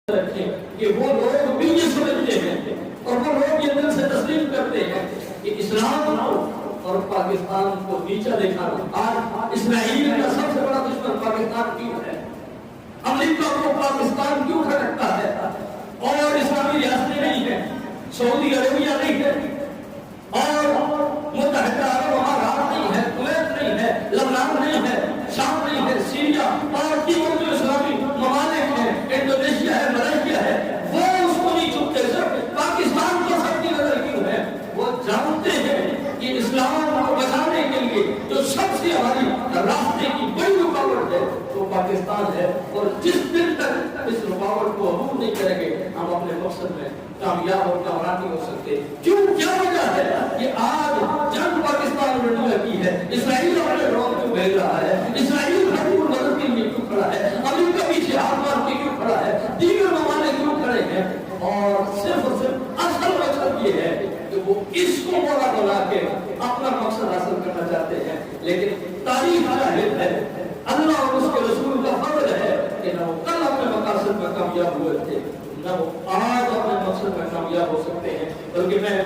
رکھیں کہ وہ لوگ بھی یہ سمجھتے ہیں اور وہ لوگ یہ دل سے تسلیم کرتے ہیں کہ اسلام اور پاکستان کو نیچا دیکھا۔ آج اسرائیل کا سب سے بڑا دشمن پاکستان کیوں ہے؟ امریکہ کو پاکستان کیوں کھٹکتا ہے؟ اور اسلامی ریاستیں نہیں ہیں، سعودی عربیہ نہیں ہے، اور متحدہ عرب امارات نہیں ہے، کویت نہیں ہے، لبنان نہیں ہے، شام نہیں ہے، سیریا اور دیگر جو اسلامی ممالک ہیں، انڈونیشیا ہے، ملائیشیا ہے، وہ اس کو نہیں چکتے۔ صرف پاکستان کو سب کی نظر کیوں ہے؟ وہ جانتے ہیں کہ اسلام کو بچانے کے لیے جو سب سے ہماری راستے کی بڑی رکاوٹ ہے وہ پاکستان ہے، اور جس دن تک اس رکاوٹ کو عبور نہیں کریں گے ہم اپنے مقصد میں کامیاب اور کامیاب نہیں ہو سکتے۔ کیوں؟ کیا وجہ ہے کہ آج جنگ پاکستان میں لگی ہے؟ اسرائیل اپنے ڈرون کیوں بھیج رہا ہے؟ اسرائیل حقوق مدد کے لیے کیوں کھڑا ہے؟ امریکہ پیچھے ہاتھ مار کے کیوں کھڑا ہے؟ دیگر ممالک کیوں کھڑے ہیں؟ اور صرف اصل مقصد یہ ہے کہ وہ اس کو موڑا بنا کے اپنا مقصد حاصل کرنا چاہتے ہیں، لیکن تاریخ جاہل ہے، اللہ اور اس کے رسول کا فضل ہے کہ نہ وہ کل اپنے مقاصد میں کامیاب ہوئے تھے، نہ وہ آج اپنے مقصد میں کامیاب ہو سکتے ہیں۔ بلکہ میں